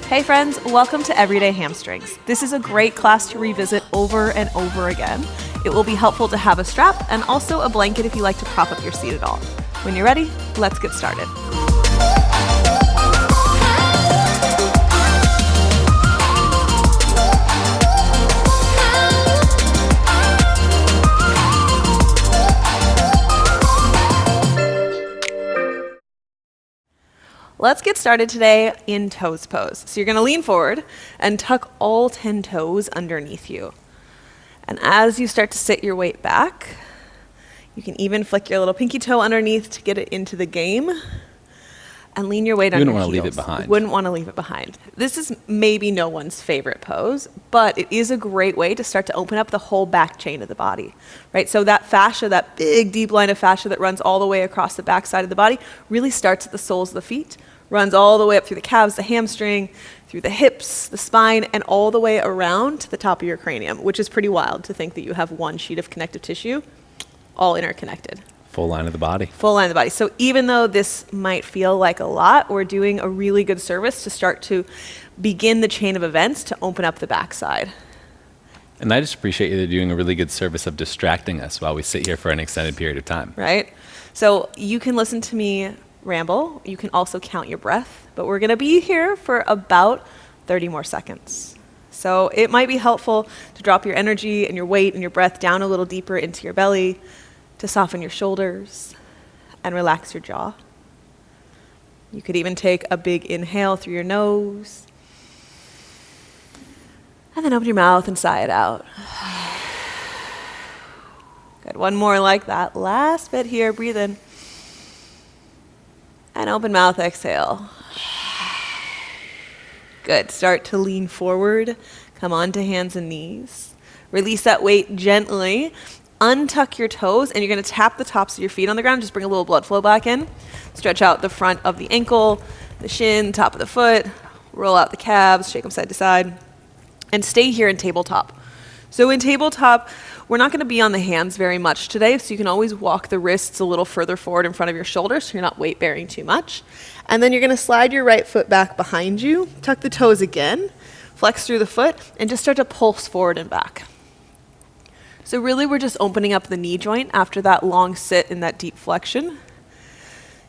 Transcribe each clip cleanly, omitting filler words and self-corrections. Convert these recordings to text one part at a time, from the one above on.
Hey friends, welcome to Everyday Hamstrings. This is a great class to revisit over and over again. It will be helpful to have a strap and also a blanket if you like to prop up your seat at all. When you're ready, let's get started. Let's get started today in toes pose. So you're going to lean forward and tuck all 10 toes underneath you. And as you start to sit your weight back, you can even flick your little pinky toe underneath to get it into the game and lean your weight on your heels. You wouldn't want to leave it behind. Wouldn't want to leave it behind. This is maybe no one's favorite pose, but it is a great way to start to open up the whole back chain of the body, right? So that fascia, that big deep line of fascia that runs all the way across the back side of the body, really starts at the soles of the feet, runs all the way up through the calves, the hamstring, through the hips, the spine, and all the way around to the top of your cranium, which is pretty wild to think that you have one sheet of connective tissue, all interconnected. Full line of the body. Full line of the body. So even though this might feel like a lot, we're doing a really good service to start to begin the chain of events to open up the backside. And I just appreciate you doing a really good service of distracting us while we sit here for an extended period of time. Right? So you can listen to me ramble. You can also count your breath, but we're going to be here for about 30 more seconds. So it might be helpful to drop your energy and your weight and your breath down a little deeper into your belly, to soften your shoulders and relax your jaw. You could even take a big inhale through your nose and then open your mouth and sigh it out. Good, one more like that. Last bit here, breathe in and open mouth, exhale. Good, start to lean forward, come onto hands and knees. Release that weight gently. Untuck your toes, and you're going to tap the tops of your feet on the ground. Just bring a little blood flow back in. Stretch out the front of the ankle, the shin, top of the foot. Roll out the calves, shake them side to side. And stay here in tabletop. So in tabletop, we're not going to be on the hands very much today, so you can always walk the wrists a little further forward in front of your shoulders so you're not weight bearing too much. And then you're going to slide your right foot back behind you, tuck the toes again, flex through the foot, and just start to pulse forward and back. So really we're just opening up the knee joint after that long sit in that deep flexion.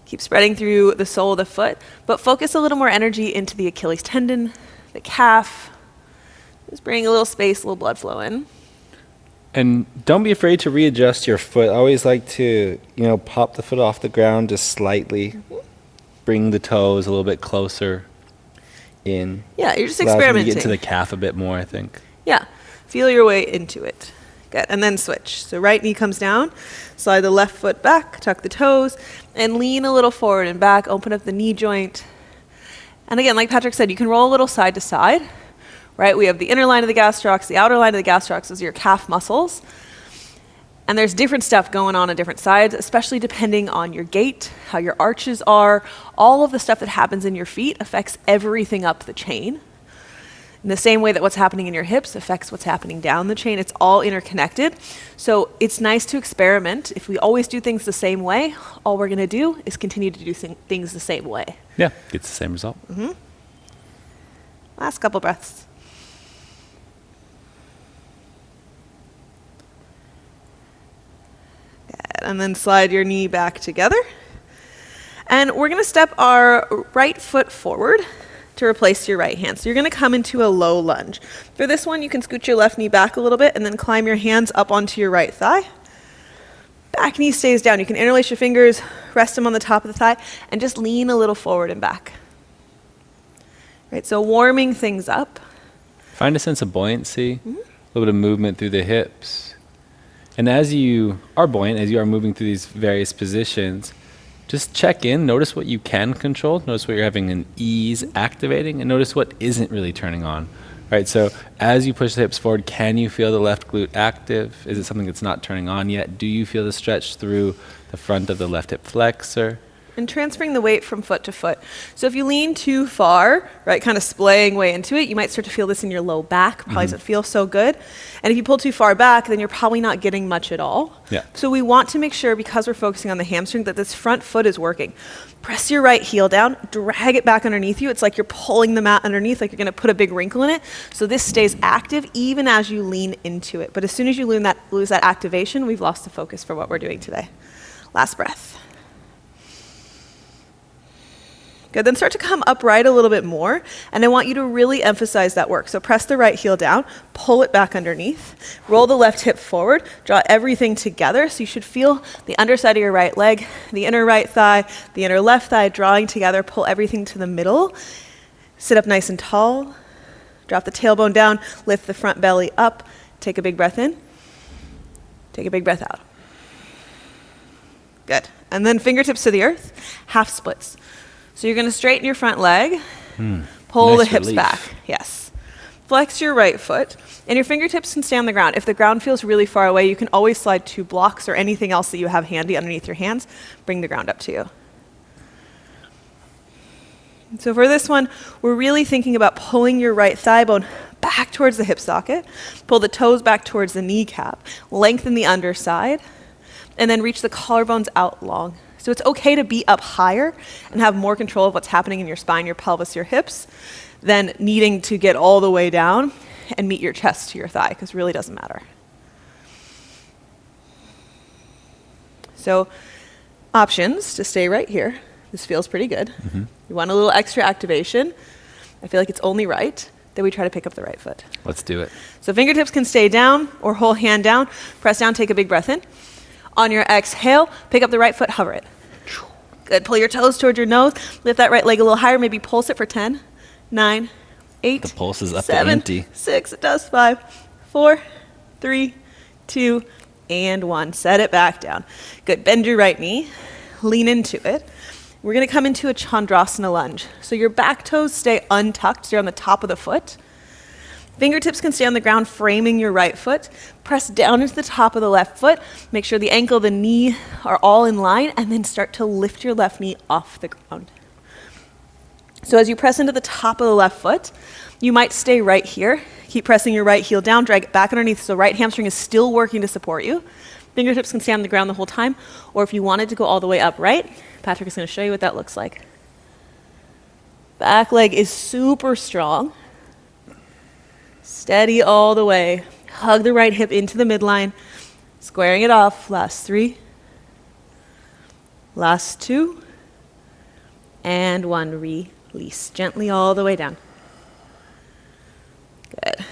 Keep spreading through the sole of the foot, but focus a little more energy into the Achilles tendon, the calf. Just bring a little space, a little blood flow in. And don't be afraid to readjust your foot. I always like to, pop the foot off the ground just slightly. Mm-hmm. Bring the toes a little bit closer in. Yeah, you're just experimenting. Get into the calf a bit more, I think. Yeah, feel your way into it. Good, and then switch. So right knee comes down, slide the left foot back, tuck the toes, and lean a little forward and back, open up the knee joint. And again, like Patrick said, you can roll a little side to side, right? We have the inner line of the gastrocs, the outer line of the gastrocs is your calf muscles. And there's different stuff going on different sides, especially depending on your gait, how your arches are. All of the stuff that happens in your feet affects everything up the chain. In the same way that what's happening in your hips affects what's happening down the chain, it's all interconnected. So it's nice to experiment. If we always do things the same way, all we're going to do is continue to do things the same way. Yeah, gets the same result. Mm-hmm. Last couple breaths. Good. And then slide your knee back together. And we're going to step our right foot forward to replace your right hand. So you're going to come into a low lunge. For this one, you can scoot your left knee back a little bit and then climb your hands up onto your right thigh. Back knee stays down. You can interlace your fingers, rest them on the top of the thigh, and just lean a little forward and back. Right, so warming things up. Find a sense of buoyancy, a little bit of movement through the hips. And as you are buoyant, as you are moving through these various positions, just check in, notice what you can control, notice what you're having an ease activating, and notice what isn't really turning on. All right, so as you push the hips forward, can you feel the left glute active? Is it something that's not turning on yet? Do you feel the stretch through the front of the left hip flexor? and transferring the weight from foot to foot. So if you lean too far, right, kind of splaying way into it, you might start to feel this in your low back. Probably doesn't feel so good. And if you pull too far back, then you're probably not getting much at all. Yeah. So we want to make sure, because we're focusing on the hamstring, that this front foot is working. Press your right heel down, drag it back underneath you. It's like you're pulling the mat underneath, like you're going to put a big wrinkle in it. So this stays active even as you lean into it. But as soon as you lose that activation, we've lost the focus for what we're doing today. Last breath. Good, then start to come upright a little bit more, and I want you to really emphasize that work. So press the right heel down, pull it back underneath, roll the left hip forward, draw everything together. So you should feel the underside of your right leg, the inner right thigh, the inner left thigh drawing together, pull everything to the middle. Sit up nice and tall, drop the tailbone down, lift the front belly up, take a big breath in, take a big breath out. Good, and then fingertips to the earth, half splits. So you're going to straighten your front leg, pull Nice the hips relief. back. Yes. Flex your right foot, and your fingertips can stay on the ground. If the ground feels really far away, you can always slide 2 blocks or anything else that you have handy underneath your hands. Bring the ground up to you. So for this one, we're really thinking about pulling your right thigh bone back towards the hip socket, pull the toes back towards the kneecap, lengthen the underside, and then reach the collarbones out long. So it's okay to be up higher and have more control of what's happening in your spine, your pelvis, your hips, than needing to get all the way down and meet your chest to your thigh, because it really doesn't matter. So options to stay right here. This feels pretty good. You want a little extra activation. I feel like it's only right that we try to pick up the right foot. Let's do it. So fingertips can stay down or whole hand down. Press down, take a big breath in. On your exhale, pick up the right foot, hover it. Good, pull your toes towards your nose. Lift that right leg a little higher, maybe pulse it for 10, 9, 8, The pulse is up to 7, empty. 6, it does, 5, 4, 3, 2, and 1. Set it back down. Good, bend your right knee, lean into it. We're gonna come into a Chandrasana lunge. So your back toes stay untucked, so you're on the top of the foot. Fingertips can stay on the ground, framing your right foot. Press down into the top of the left foot. Make sure the ankle, the knee are all in line, and then start to lift your left knee off the ground. So as you press into the top of the left foot, you might stay right here. Keep pressing your right heel down, drag it back underneath, so right hamstring is still working to support you. Fingertips can stay on the ground the whole time, or if you wanted to go all the way upright, Patrick is gonna show you what that looks like. Back leg is super strong. Steady all the way. Hug the right hip into the midline, squaring it off. Last 3, last 2, and 1. Release gently all the way down. Good.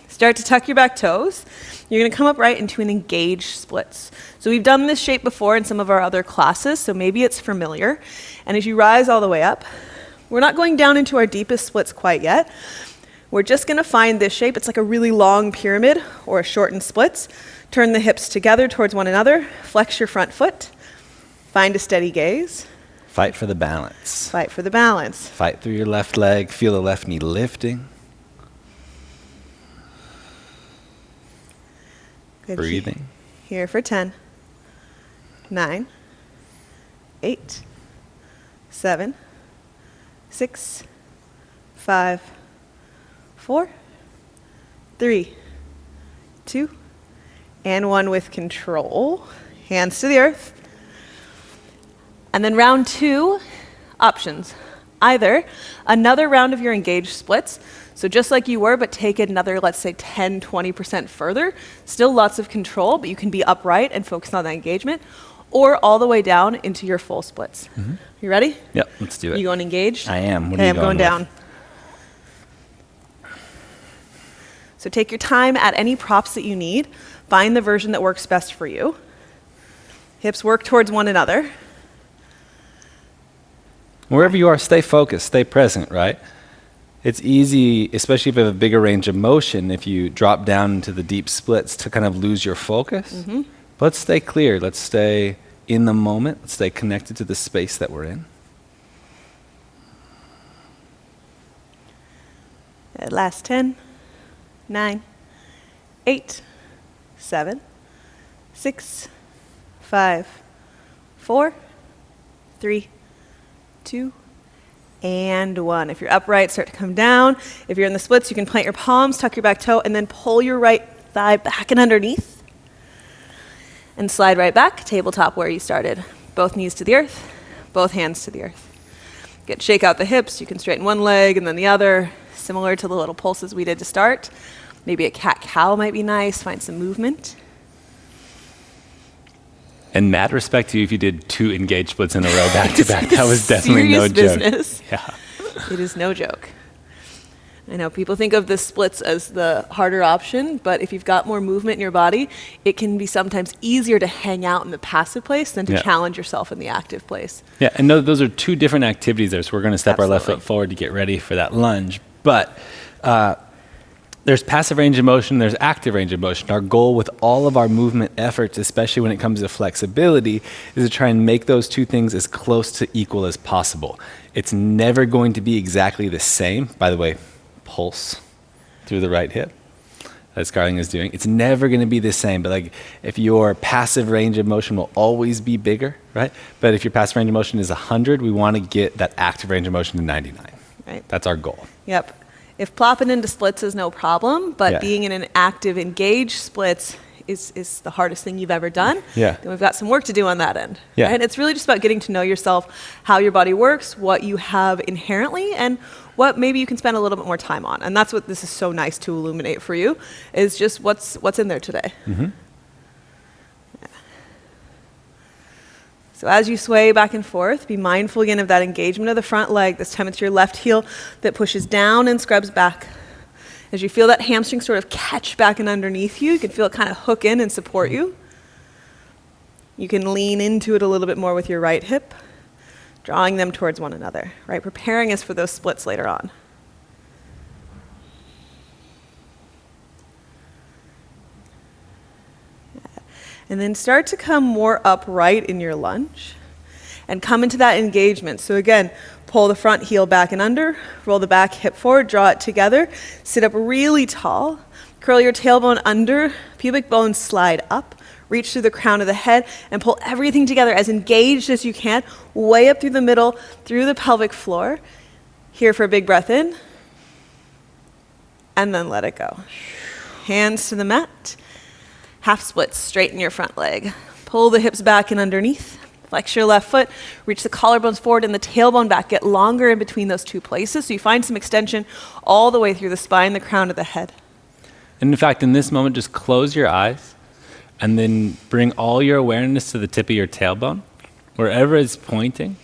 Start to tuck your back toes. You're going to come up right into an engaged splits. So we've done this shape before in some of our other classes, so maybe it's familiar. And as you rise all the way up, we're not going down into our deepest splits quite yet. We're just going to find this shape. It's like a really long pyramid or a shortened splits. Turn the hips together towards one another. Flex your front foot. Find a steady gaze. Fight for the balance. Fight for the balance. Fight through your left leg. Feel the left knee lifting. Good. Breathing. Here for 10, 9, 8, 7, 6, 5, 4, 3, 2, and 1 with control. Hands to the earth. And then round 2, options. Either another round of your engaged splits, so just like you were, but take it another, let's say 10, 20% further. Still lots of control, but you can be upright and focus on that engagement, or all the way down into your full splits. You ready? Yep, let's do it. You going engaged? I am. What Okay, are you I'm going down. with? So take your time, add any props that you need. Find the version that works best for you. Hips work towards one another. Wherever you are, stay focused, stay present, right? It's easy, especially if you have a bigger range of motion, if you drop down into the deep splits to kind of lose your focus. But let's stay clear. Let's stay in the moment. Let's stay connected to the space that we're in. At last 10, 9, 8, 7, 6, 5, 4, 3, 2, and 1. If you're upright, start to come down. If you're in the splits, you can plant your palms, tuck your back toe, and then pull your right thigh back and underneath. And slide right back, tabletop where you started. Both knees to the earth, both hands to the earth. Good, shake out the hips. You can straighten one leg and then the other, similar to the little pulses we did to start. Maybe a cat-cow might be nice. Find some movement. And mad respect to you if you did 2 engaged splits in a row back to back. That was definitely no joke. Business. Yeah. It is no joke. I know people think of the splits as the harder option, but if you've got more movement in your body, it can be sometimes easier to hang out in the passive place than to challenge yourself in the active place. Yeah, and those are 2 different activities there. So we're going to step our left foot forward to get ready for that lunge. But there's passive range of motion, there's active range of motion. Our goal with all of our movement efforts, especially when it comes to flexibility, is to try and make those 2 things as close to equal as possible. It's never going to be exactly the same. By the way, pulse through the right hip, as Carling is doing. It's never going to be the same, but like if your passive range of motion will always be bigger, right? But if your passive range of motion is 100, we want to get that active range of motion to 99. Right. That's our goal. Yep. If plopping into splits is no problem, but being in an active, engaged splits is the hardest thing you've ever done, then we've got some work to do on that end. Yeah. Right? It's really just about getting to know yourself, how your body works, what you have inherently, and what maybe you can spend a little bit more time on. And that's what this is so nice to illuminate for you, is just what's in there today. Mm-hmm. Yeah. So as you sway back and forth, be mindful again of that engagement of the front leg. This time it's your left heel that pushes down and scrubs back. As you feel that hamstring sort of catch back and underneath you, you can feel it kind of hook in and support you. You can lean into it a little bit more with your right hip, drawing them towards one another, right? Preparing us for those splits later on. And then start to come more upright in your lunge and come into that engagement. So again, pull the front heel back and under, roll the back hip forward, draw it together, sit up really tall, curl your tailbone under, pubic bones slide up, reach through the crown of the head, and pull everything together as engaged as you can, way up through the middle, through the pelvic floor. Here for a big breath in, and then let it go. Hands to the mat. Half splits, straighten your front leg. Pull the hips back and underneath. Flex your left foot, reach the collarbones forward and the tailbone back. Get longer in between those 2 places so you find some extension all the way through the spine, the crown of the head. And in fact, in this moment, just close your eyes and then bring all your awareness to the tip of your tailbone. Wherever it's pointing,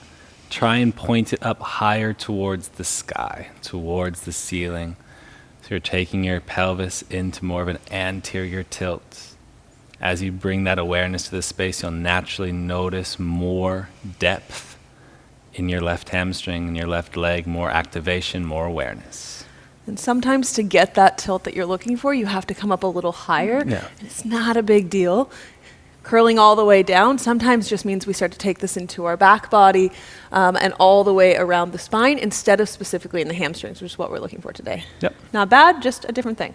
try and point it up higher towards the sky, towards the ceiling. So you're taking your pelvis into more of an anterior tilt. As you bring that awareness to this space, you'll naturally notice more depth in your left hamstring and your left leg, more activation, more awareness. And sometimes to get that tilt that you're looking for, you have to come up a little higher. Yeah. And it's not a big deal. Curling all the way down sometimes just means we start to take this into our back body and all the way around the spine instead of specifically in the hamstrings, which is what we're looking for today. Yep. Not bad, just a different thing.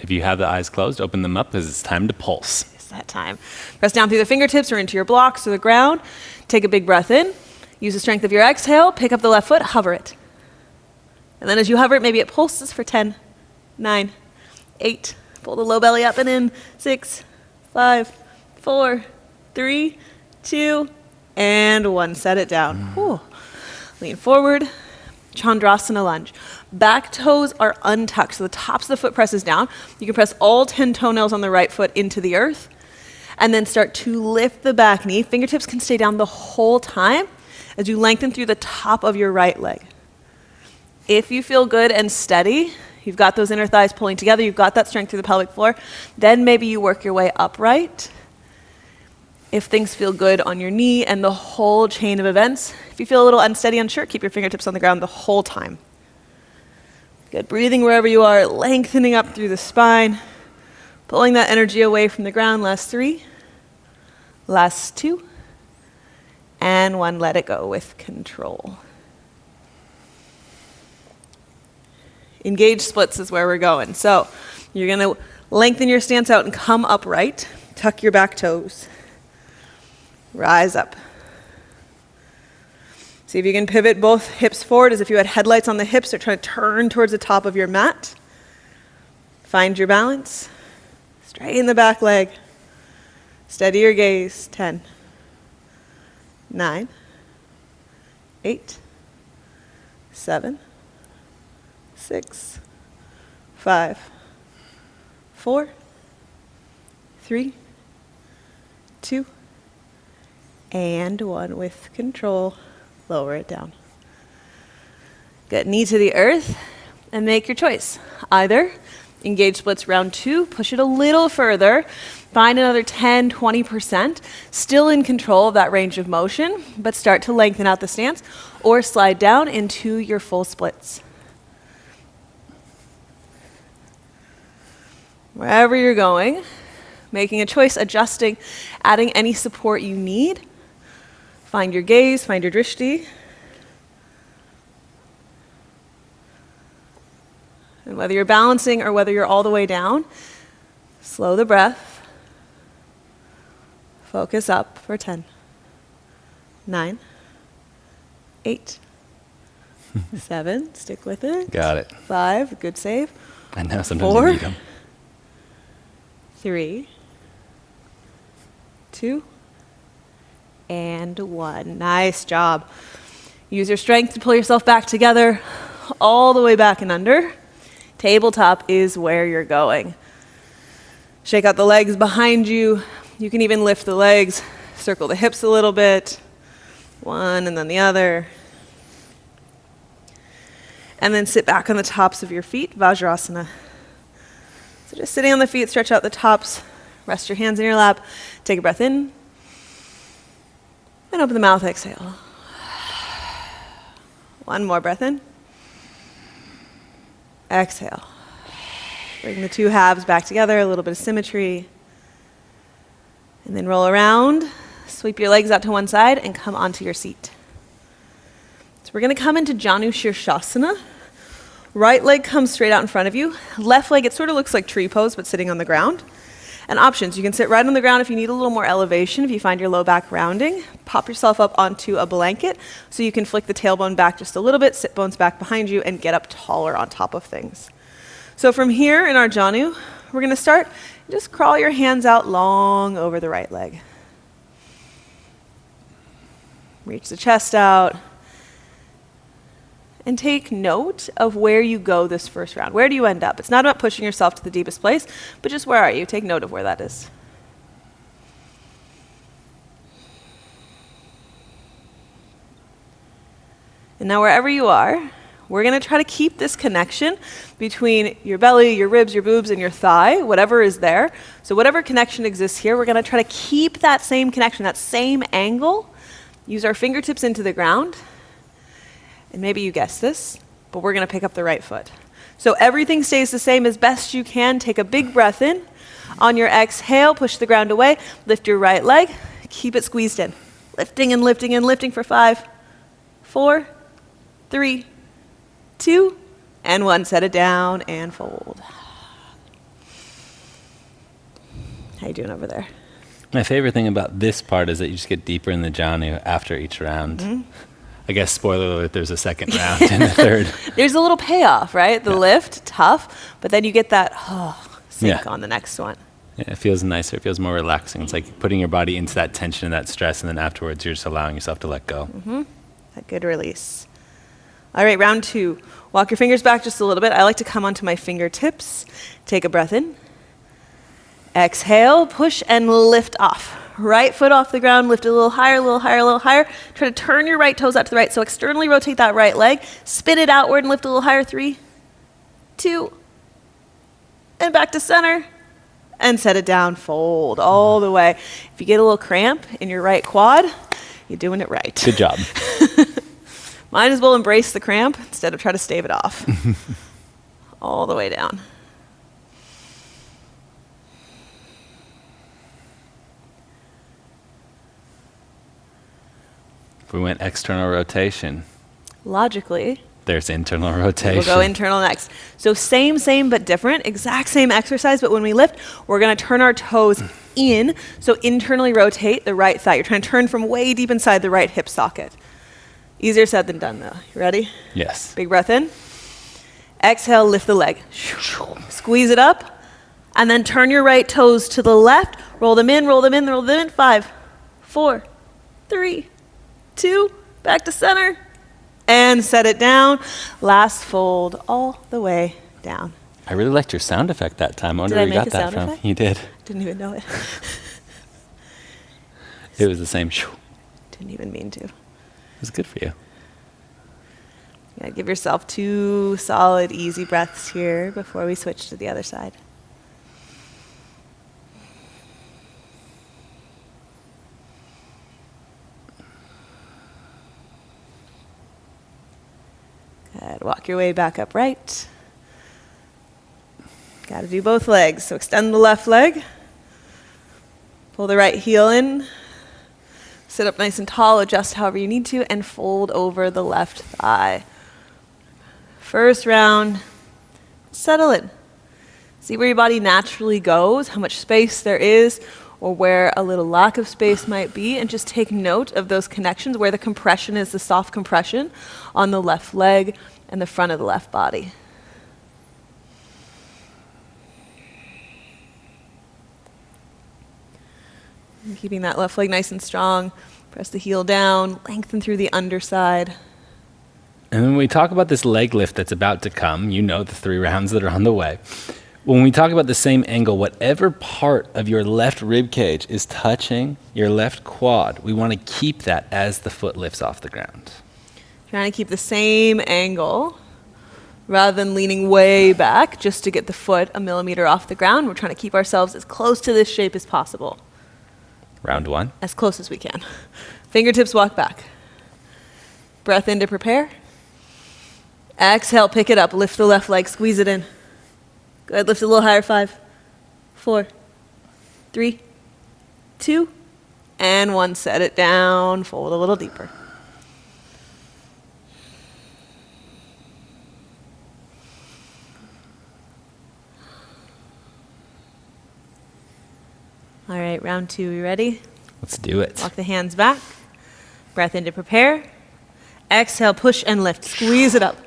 If you have the eyes closed, open them up because it's time to pulse. It's that time. Press down through the fingertips or into your blocks or the ground. Take a big breath in. Use the strength of your exhale. Pick up the left foot, hover it. And then as you hover it, maybe it pulses for 10, 9, 8. Pull the low belly up and in. 6, 5, 4, 3, 2, and 1. Set it down. Whew. Lean forward. Chandrasana lunge. Back toes are untucked, so the tops of the foot presses down. You can press all 10 toenails on the right foot into the earth, and then start to lift the back knee. Fingertips can stay down the whole time as you lengthen through the top of your right leg. If you feel good and steady, you've got those inner thighs pulling together, you've got that strength through the pelvic floor, then maybe you work your way upright. If things feel good on your knee and the whole chain of events, if you feel a little unsteady, unsure, keep your fingertips on the ground the whole time. Good, breathing wherever you are, lengthening up through the spine, pulling that energy away from the ground. Last 3, last 2, and 1. Let it go with control. Engage splits is where we're going. So you're going to lengthen your stance out and come upright. Tuck your back toes. Rise up. See if you can pivot both hips forward as if you had headlights on the hips or try to turn towards the top of your mat. Find your balance. Straighten the back leg. Steady your gaze. 10, 9, 8, 7, 6, 5, 4, 3, 2, and 1. With control, lower it down. Good. Knee to the earth and make your choice. Either engage splits round 2, push it a little further, find another 10, 20%, still in control of that range of motion, but start to lengthen out the stance, or slide down into your full splits. Wherever you're going, making a choice, adjusting, adding any support you need. Find your gaze, find your drishti. And whether you're balancing or whether you're all the way down, slow the breath. Focus up for 10, 9, 8, 7, stick with it. Got it. 5, good save. I know sometimes 4, you need them. 3, 2, and 1. Nice job. Use your strength to pull yourself back together, all the way back and under. Tabletop is where you're going. Shake out the legs behind you. You can even lift the legs, circle the hips a little bit. One and then the other. And then sit back on the tops of your feet, Vajrasana. So just sitting on the feet, stretch out the tops, rest your hands in your lap, take a breath in, and open the mouth, exhale. One more breath in. Exhale. Bring the two halves back together, a little bit of symmetry. And then roll around, sweep your legs out to one side, and come onto your seat. So we're going to come into Janu Shirshasana. Right leg comes straight out in front of you. Left leg, it sort of looks like tree pose, but sitting on the ground. And options, you can sit right on the ground if you need a little more elevation, if you find your low back rounding. Pop yourself up onto a blanket so you can flick the tailbone back just a little bit, sit bones back behind you, and get up taller on top of things. So from here in our Janu, we're going to start, just crawl your hands out long over the right leg. Reach the chest out. And take note of where you go this first round. Where do you end up? It's not about pushing yourself to the deepest place, but just where are you? Take note of where that is. And now wherever you are, we're going to try to keep this connection between your belly, your ribs, your boobs, and your thigh, whatever is there. So whatever connection exists here, we're going to try to keep that same connection, that same angle. Use our fingertips into the ground. And maybe you guessed this, but we're going to pick up the right foot. So everything stays the same as best you can. Take a big breath in. On your exhale, push the ground away. Lift your right leg. Keep it squeezed in. Lifting and lifting and lifting for 5, 4, 3, 2, and 1. Set it down and fold. How you doing over there? My favorite thing about this part is that you just get deeper in the Janu after each round. Mm-hmm. I guess, spoiler alert, there's a second round and a third. There's a little payoff, right? The lift, tough, but then you get that sink on the next one. Yeah, it feels nicer. It feels more relaxing. It's like putting your body into that tension and that stress, and then afterwards you're just allowing yourself to let go. Mm-hmm. A good release. All right, round 2. Walk your fingers back just a little bit. I like to come onto my fingertips. Take a breath in. Exhale, push and lift off. Right foot off the ground, lift it a little higher, a little higher, a little higher. Try to turn your right toes out to the right. So externally rotate that right leg, spin it outward and lift a little higher. 3, 2, and back to center. And set it down, fold all the way. If you get a little cramp in your right quad, you're doing it right. Good job. Might as well embrace the cramp instead of try to stave it off. All the way down. We went external rotation. Logically, there's internal rotation. We'll go internal next. So same, but different. Exact same exercise, but when we lift, we're going to turn our toes in. So internally rotate the right thigh. You're trying to turn from way deep inside the right hip socket. Easier said than done though. You ready? Yes. Big breath in. Exhale, lift the leg. Squeeze it up. And then turn your right toes to the left. Roll them in, roll them in, roll them in. 5, 4, 3, 2. Back to center. And set it down. Last fold all the way down. I really liked your sound effect that time. I wonder Did I where you make got a that sound from. effect? You did. Didn't even know it. It was the same. It Didn't even mean to. was good for you. Yeah, give yourself 2 solid, easy breaths here before we switch to the other side. Good. Walk your way back upright. Got to do both legs. So extend the left leg. Pull the right heel in. Sit up nice and tall, adjust however you need to, and fold over the left thigh. First round, settle in. See where your body naturally goes, how much space there is, or where a little lack of space might be, and just take note of those connections, where the compression is, the soft compression on the left leg and the front of the left body. And keeping that left leg nice and strong. Press the heel down, lengthen through the underside. And when we talk about this leg lift that's about to come, you know the 3 rounds that are on the way. When we talk about the same angle, whatever part of your left rib cage is touching your left quad, we want to keep that as the foot lifts off the ground. Trying to keep the same angle rather than leaning way back just to get the foot a millimeter off the ground. We're trying to keep ourselves as close to this shape as possible. Round 1. As close as we can. Fingertips walk back. Breath in to prepare. Exhale, pick it up. Lift the left leg, squeeze it in. Good, lift it a little higher. 5, 4, 3, 2, and 1. Set it down, fold a little deeper. All right, round 2, you ready? Let's do it. Walk the hands back. Breath in to prepare. Exhale, push and lift. Squeeze it up.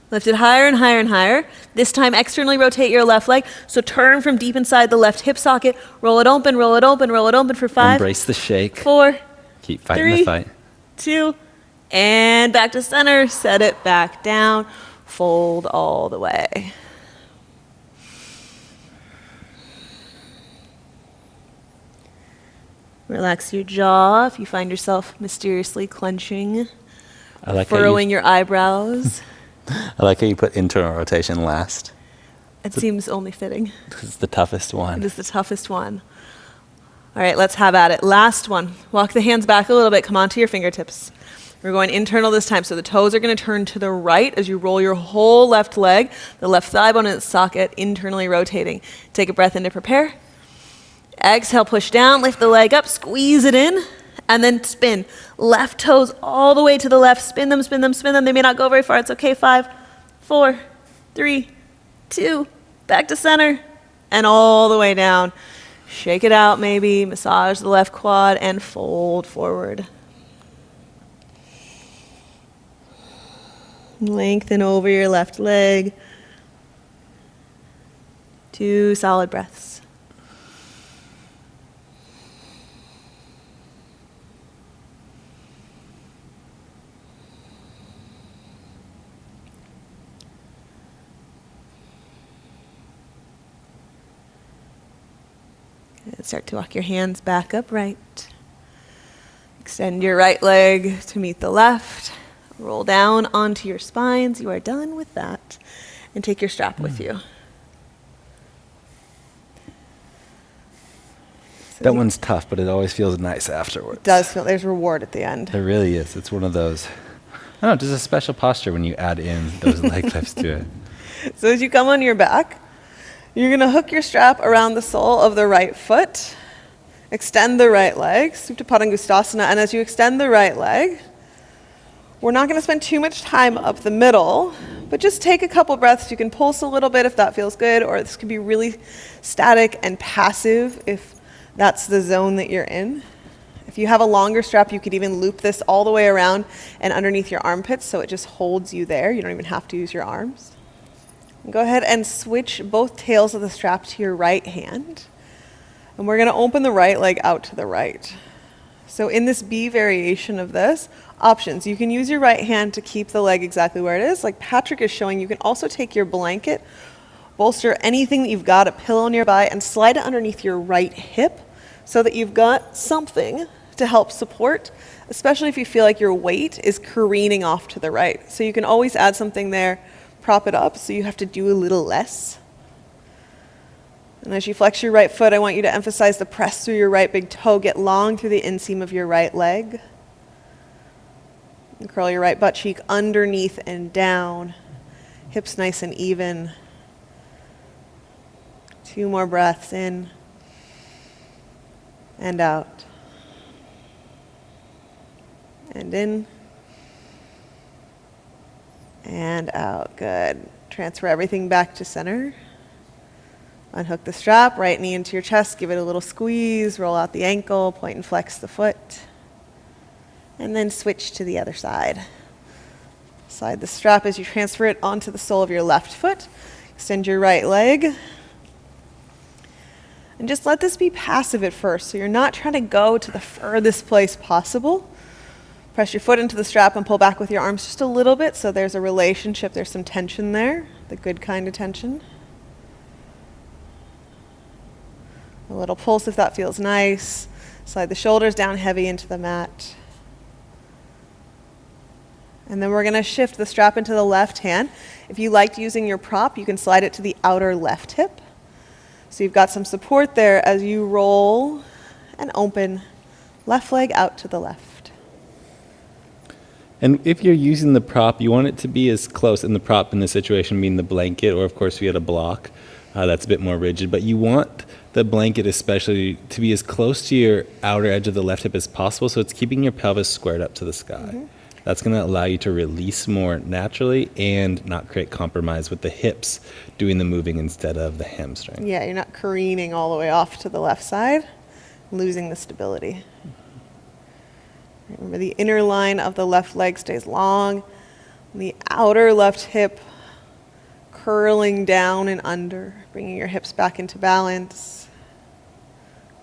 Lift it higher and higher and higher. This time externally rotate your left leg. So turn from deep inside the left hip socket. Roll it open, roll it open, roll it open for 5. Embrace the shake. 4, Keep fighting 3, the fight. 2, and back to center. Set it back down. Fold all the way. Relax your jaw if you find yourself mysteriously clenching, I like furrowing your eyebrows. I like how you put internal rotation last. It seems only fitting. It's the toughest It one. is the toughest one. All right, let's have at it. Last one. Walk the hands back a little bit. Come onto your fingertips. We're going internal this time. So the toes are going to turn to the right as you roll your whole left leg, the left thigh bone in its socket, internally rotating. Take a breath in to prepare. Exhale, push down, lift the leg up, squeeze it in, and then spin. Left toes all the way to the left. Spin them, spin them, spin them. They may not go very far. It's okay. 5, 4, 3, 2, back to center, and all the way down. Shake it out maybe, massage the left quad, and fold forward. Lengthen over your left leg. 2 solid breaths. Start to walk your hands back upright. Extend your right leg to meet the left. Roll down onto your spines. You are done with that. And take your strap with you. That one's tough, but it always feels nice afterwards. It does feel there's reward at the end. There really is. It's one of those. I don't know, just a special posture when you add in those leg lifts to it. So as you come on your back, you're going to hook your strap around the sole of the right foot. Extend the right leg, Supta Padangusthasana. And as you extend the right leg, we're not going to spend too much time up the middle, but just take a couple breaths. You can pulse a little bit if that feels good, or this can be really static and passive if that's the zone that you're in. If you have a longer strap, you could even loop this all the way around and underneath your armpits so it just holds you there. You don't even have to use your arms. And go ahead and switch both tails of the strap to your right hand. And we're going to open the right leg out to the right. So in this B variation of this, options. You can use your right hand to keep the leg exactly where it is. Like Patrick is showing, you can also take your blanket, bolster anything that you've got, a pillow nearby, and slide it underneath your right hip so that you've got something to help support, especially if you feel like your weight is careening off to the right. So you can always add something there, prop it up, so you have to do a little less. And as you flex your right foot, I want you to emphasize the press through your right big toe. Get long through the inseam of your right leg. And curl your right butt cheek underneath and down. Hips nice and even. 2 more breaths in and out. And in and out. Good. Transfer everything back to center. Unhook the strap, right knee into your chest, give it a little squeeze, roll out the ankle, point and flex the foot. And then switch to the other side. Slide the strap as you transfer it onto the sole of your left foot. Extend your right leg. And just let this be passive at first, so you're not trying to go to the furthest place possible. Press your foot into the strap and pull back with your arms just a little bit so there's a relationship, there's some tension there, the good kind of tension. A little pulse if that feels nice. Slide the shoulders down heavy into the mat. And then we're going to shift the strap into the left hand. If you liked using your prop, you can slide it to the outer left hip. So you've got some support there as you roll and open left leg out to the left. And if you're using the prop, you want it to be as close, in the prop in this situation being the blanket, or of course if you had a block, that's a bit more rigid, but you want the blanket especially to be as close to your outer edge of the left hip as possible, so it's keeping your pelvis squared up to the sky. Mm-hmm. That's going to allow you to release more naturally and not create compromise with the hips doing the moving instead of the hamstring. Yeah, you're not careening all the way off to the left side, losing the stability. Remember, the inner line of the left leg stays long, the outer left hip curling down and under, bringing your hips back into balance.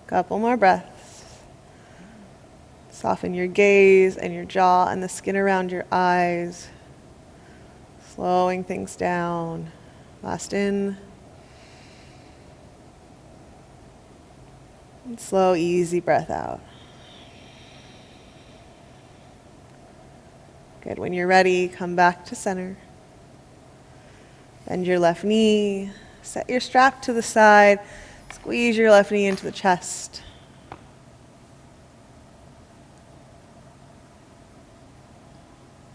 Couple more breaths. Soften your gaze and your jaw and the skin around your eyes. Slowing things down. Last in. And slow, easy breath out. Good. When you're ready, come back to center. Bend your left knee. Set your strap to the side. Squeeze your left knee into the chest.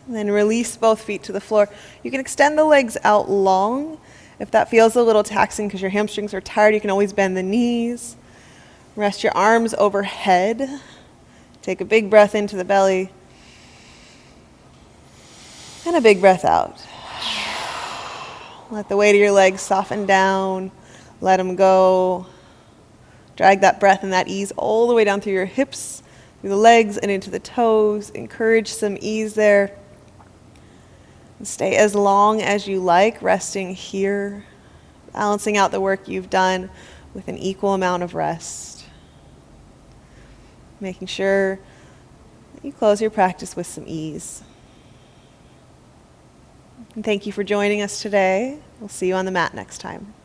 And then release both feet to the floor. You can extend the legs out long. If that feels a little taxing because your hamstrings are tired, you can always bend the knees. Rest your arms overhead. Take a big breath into the belly. And a big breath out. Let the weight of your legs soften down. Let them go. Drag that breath and that ease all the way down through your hips, through the legs and into the toes. Encourage some ease there. And stay as long as you like, resting here, balancing out the work you've done with an equal amount of rest. Making sure that you close your practice with some ease. And thank you for joining us today. We'll see you on the mat next time.